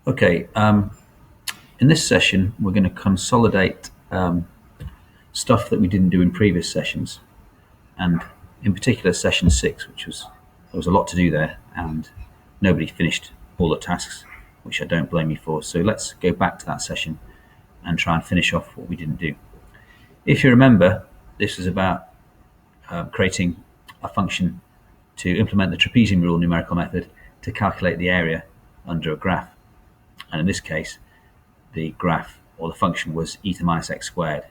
Okay, in this session, we're going to consolidate stuff that we didn't do in previous sessions, and in particular session 6, there was a lot to do there, and nobody finished all the tasks, which I don't blame you for. So let's go back to that session and try and finish off what we didn't do. If you remember, this was about creating a function to implement the trapezium rule numerical method to calculate the area under a graph. And in this case, the graph or the function was eta minus x squared,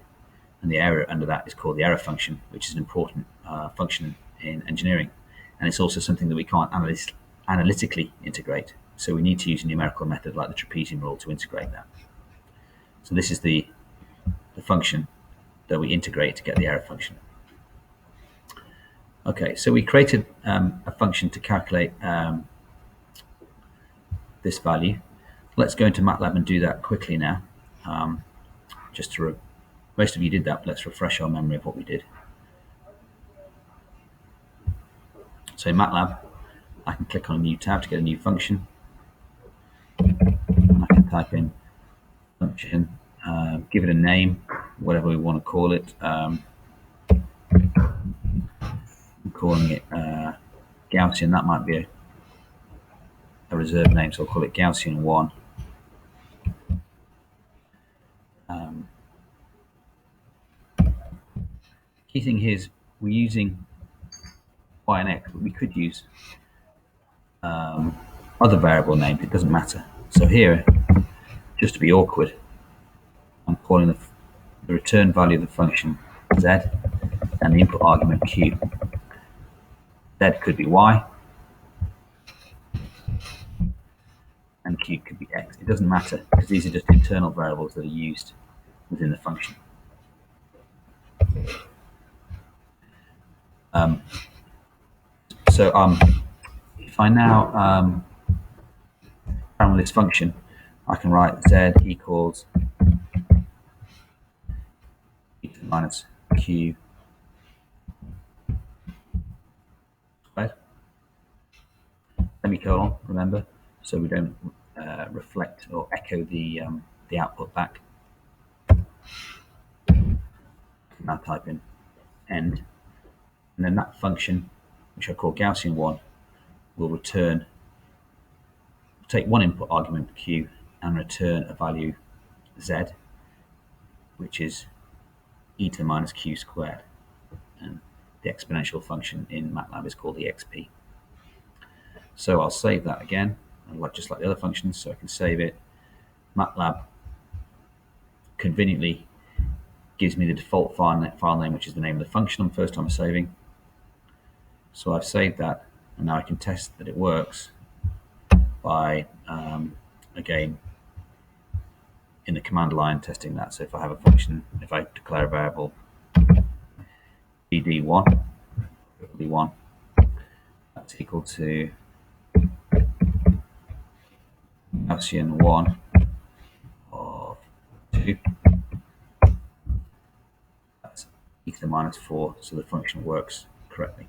and the area under that is called the error function, which is an important function in engineering. And it's also something that we can't analytically integrate, so we need to use a numerical method like the trapezium rule to integrate that. So this is the function that we integrate to get the error function. Okay, so we created a function to calculate this value. Let's go into Matlab and do that quickly now. Most of you did that, but let's refresh our memory of what we did. So in Matlab, I can click on a new tab to get a new function. And I can type in function, give it a name, whatever we want to call it. I'm calling it Gaussian. That might be a reserved name, so I'll call it Gaussian 1. Key thing here is we're using y and x, but we could use other variable names. It doesn't matter. So here, just to be awkward, I'm calling the return value of the function z and the input argument q. Z could be y and q could be x. It doesn't matter because these are just internal variables that are used within the function. If I now run with this function, I can write z equals eta minus q squared. Semicolon, remember, so we don't reflect or echo the output back. Now type in end, and then that function, which I call Gaussian 1, will take one input argument q and return a value z, which is eta minus q squared, and the exponential function in Matlab is called exp. So I'll save that again, just like the other functions, so I can save it. Matlab conveniently gives me the default file name, which is the name of the function I'm first time saving. So I've saved that, and now I can test that it works by, again, in the command line testing that. So if I have a function, if I declare a variable bd1, that's equal to Gaussian 1 of 2. That's eta minus 4, so the function works correctly.